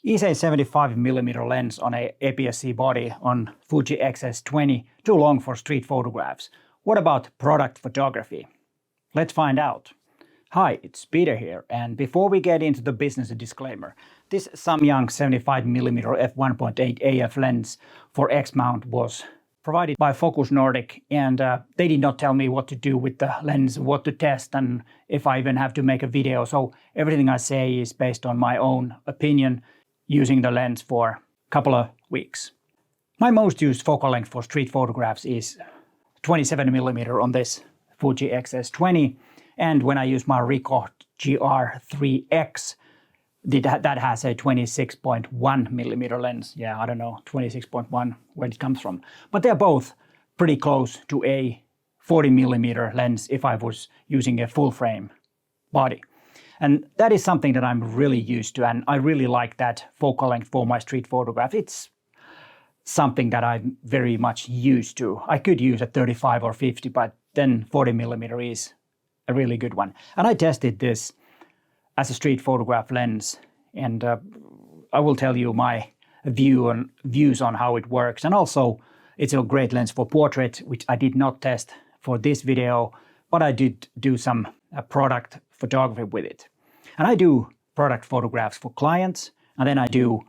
Is a 75mm lens on a APS-C body on Fuji X-20 too long for street photographs? What about product photography? Let's find out. Hi, it's Peter here, and before we get into the business, a disclaimer. This Samyang 75mm F1.8 AF lens for X-mount was provided by Focus Nordic, and they did not tell me what to do with the lens, what to test, and if I even have to make a video. So everything I say is based on my own opinion, using the lens for a couple of weeks. My most used focal length for street photographs is 27mm on this Fuji X-20, and when I use my Ricoh GR3X, that has a 26.1mm lens. Yeah, I don't know, 26.1 where it comes from. But they're both pretty close to a 40mm lens if I was using a full frame body. And that is something that I'm really used to, and I really like that focal length for my street photograph. It's something that I'm very much used to. I could use a 35 or 50, but then 40mm is a really good one. And I tested this as a street photograph lens, and I will tell you my views on how it works. And also, it's a great lens for portrait, which I did not test for this video, but I did do some product photography with it. And I do product photographs for clients, and then I do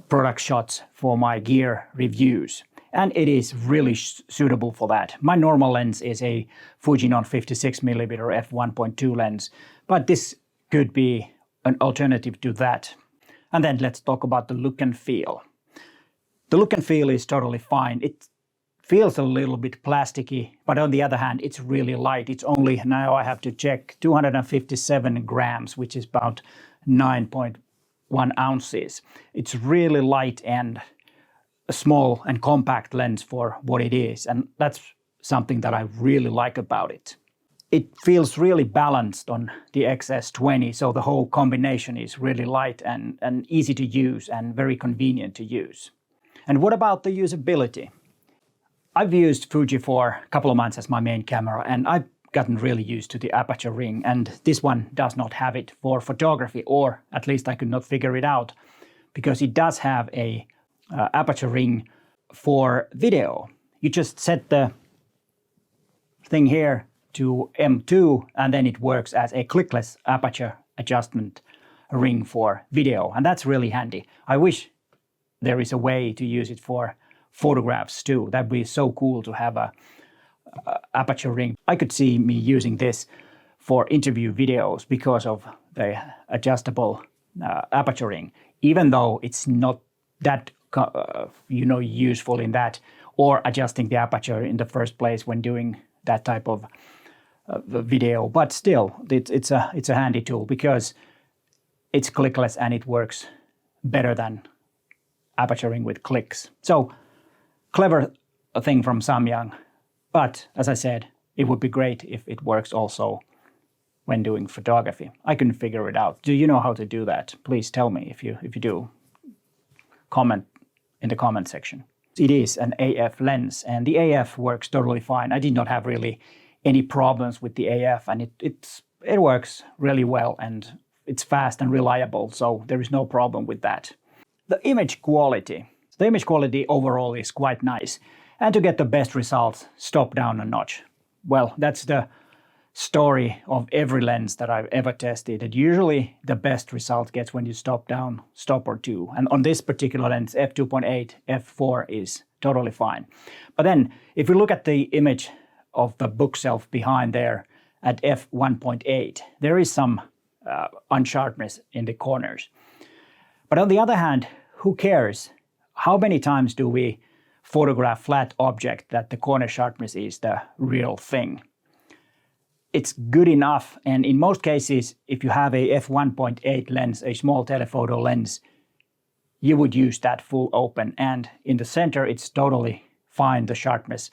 product shots for my gear reviews. And it is really suitable for that. My normal lens is a Fuji 56mm f1.2 lens, but this could be an alternative to that. And then let's talk about the look and feel. The look and feel is totally fine. It feels a little bit plasticky, but on the other hand, it's really light. It's only, now I have to check, 257 grams, which is about 9.1 ounces. It's really light and a small and compact lens for what it is. And that's something that I really like about it. It feels really balanced on the XS20, so the whole combination is really light and easy to use and very convenient to use. And what about the usability? I've used Fuji for a couple of months as my main camera, and I've gotten really used to the aperture ring, and this one does not have it for photography, or at least I could not figure it out, because it does have a aperture ring for video. You just set the thing here to M2, and then it works as a clickless aperture adjustment ring for video, and that's really handy. I wish there is a way to use it for photographs too. That'd be so cool to have a aperture ring. I could see me using this for interview videos because of the adjustable aperture ring, even though it's not that useful in that, or adjusting the aperture in the first place when doing that type of video. But still, it's a handy tool because it's clickless and it works better than aperture ring with clicks. So clever thing from Samyang, but as I said, it would be great if it works also when doing photography. I couldn't figure it out. Do you know how to do that? Please tell me if you do. Comment in the comment section. It is an AF lens, and the AF works totally fine. I did not have really any problems with the AF, and it works really well, and it's fast and reliable, so there is no problem with that. The image quality. The image quality overall is quite nice. And to get the best results, stop down a notch. Well, that's the story of every lens that I've ever tested. And usually the best result gets when you stop down, stop or two. And on this particular lens, f2.8, f4 is totally fine. But then if we look at the image of the bookshelf behind there at f1.8, there is some unsharpness in the corners. But on the other hand, who cares? How many times do we photograph flat object that the corner sharpness is the real thing? It's good enough, and in most cases, if you have a f1.8 lens, a small telephoto lens, you would use that full open, and in the center it's totally fine, the sharpness,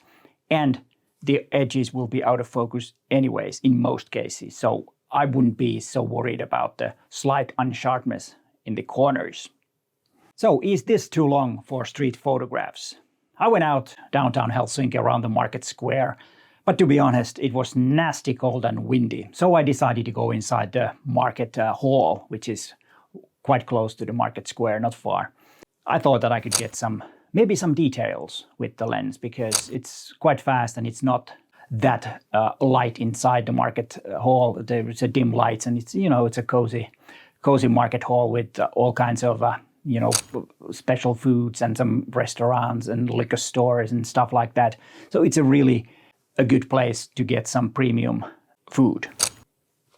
and the edges will be out of focus anyways in most cases, so I wouldn't be so worried about the slight unsharpness in the corners. So is this too long for street photographs? I went out downtown Helsinki around the market square, but to be honest, it was nasty cold and windy. So I decided to go inside the market hall, which is quite close to the market square, not far. I thought that I could get maybe some details with the lens because it's quite fast and it's not that light inside the market hall. There's a dim lights and it's a cozy market hall with all kinds of special foods and some restaurants and liquor stores and stuff like that. So it's a good place to get some premium food,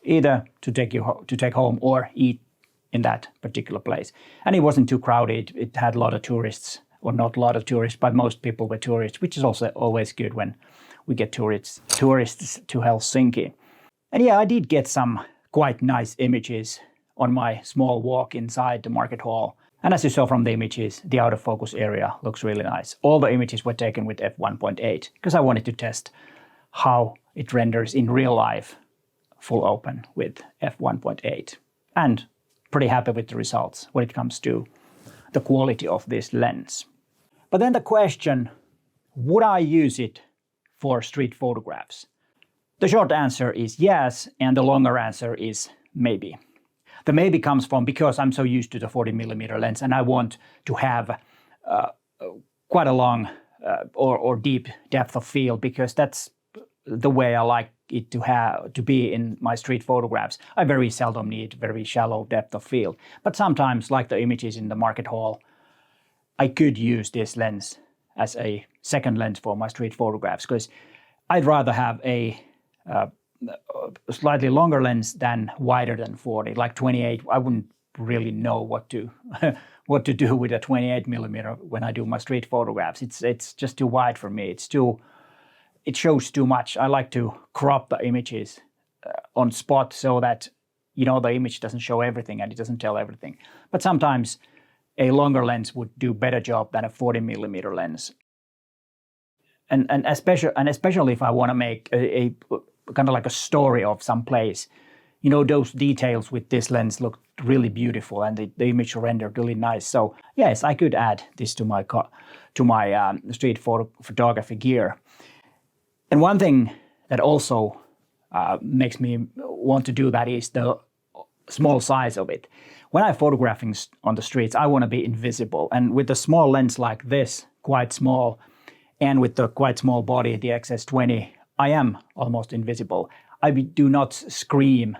either to take home or eat in that particular place. And it wasn't too crowded. It had a lot of tourists, or not a lot of tourists, but most people were tourists, which is also always good when we get tourists to Helsinki. And yeah, I did get some quite nice images on my small walk inside the market hall. And as you saw from the images, the out of focus area looks really nice. All the images were taken with f1.8 because I wanted to test how it renders in real life full open with f1.8. And pretty happy with the results when it comes to the quality of this lens. But then the question, would I use it for street photographs? The short answer is yes, and the longer answer is maybe. The maybe comes from because I'm so used to the 40mm lens and I want to have quite a long or deep depth of field because that's the way I like it to be in my street photographs. I very seldom need very shallow depth of field, but sometimes, like the images in the market hall, I could use this lens as a second lens for my street photographs because I'd rather have a slightly longer lens than wider than 40, like 28. I wouldn't really know what to do with a 28mm when I do my street photographs. It's just too wide for me. It shows too much. I like to crop the images on spot so that the image doesn't show everything and it doesn't tell everything. But sometimes a longer lens would do better job than a 40mm lens. And especially if I want to make a kind of like a story of some place, those details with this lens look really beautiful and the image rendered really nice. So yes, I could add this to my street photography gear. And one thing that also makes me want to do that is the small size of it. When I'm photographing on the streets, I want to be invisible. And with a small lens like this, quite small, and with the quite small body, the XS20, I am almost invisible. I do not scream,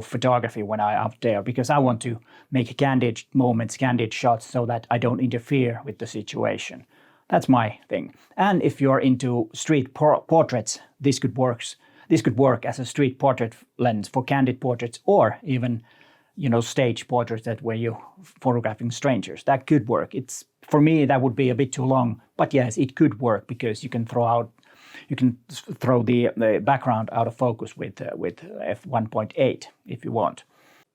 photography when I'm out there because I want to make candid moments, candid shots so that I don't interfere with the situation. That's my thing. And if you're into street portraits, this could work as a street portrait lens for candid portraits or even, stage portraits where you're photographing strangers. That could work. For me, that would be a bit too long, but yes, it could work because you can throw the background out of focus with f1.8 if you want.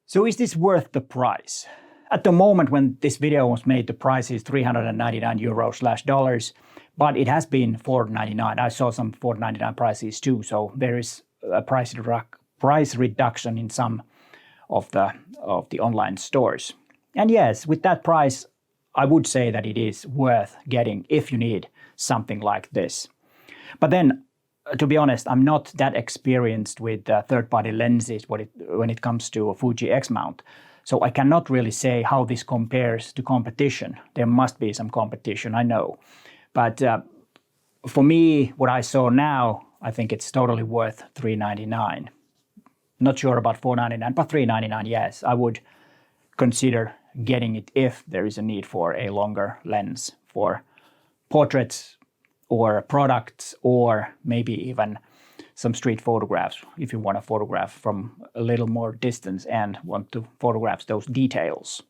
So is this worth the price? At the moment when this video was made, the price is 399 euros/dollars, but it has been 499. I saw some 499 prices too, so there is a price reduction in some of the online stores. And yes, with that price, I would say that it is worth getting if you need something like this. But then, to be honest, I'm not that experienced with third-party lenses when it comes to a Fuji X-mount. So I cannot really say how this compares to competition. There must be some competition, I know. But for me, what I saw now, I think it's totally worth $399. Not sure about $499, but $399, yes. I would consider getting it if there is a need for a longer lens for portraits or products or maybe even some street photographs if you want to photograph from a little more distance and want to photograph those details.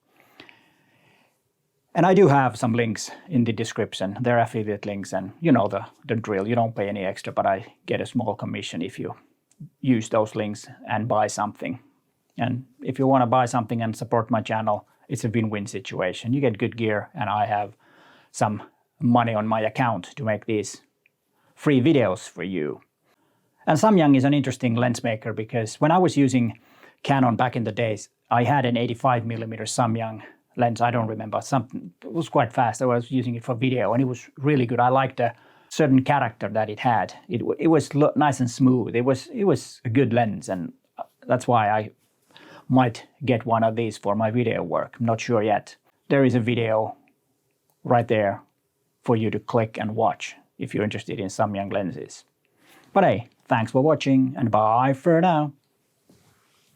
And I do have some links in the description. They're affiliate links and the drill. You don't pay any extra, but I get a small commission if you use those links and buy something. And if you want to buy something and support my channel, it's a win-win situation. You get good gear and I have some money on my account to make these free videos for you. And Samyang is an interesting lens maker because when I was using Canon back in the days, I had an 85mm Samyang lens. I don't remember, it was quite fast. I was using it for video and it was really good. I liked the certain character that it had. It was nice and smooth. It was a good lens and that's why I Might get one of these for my video work, not sure yet. There is a video right there for you to click and watch if you're interested in Samyang lenses. But hey, thanks for watching and bye for now.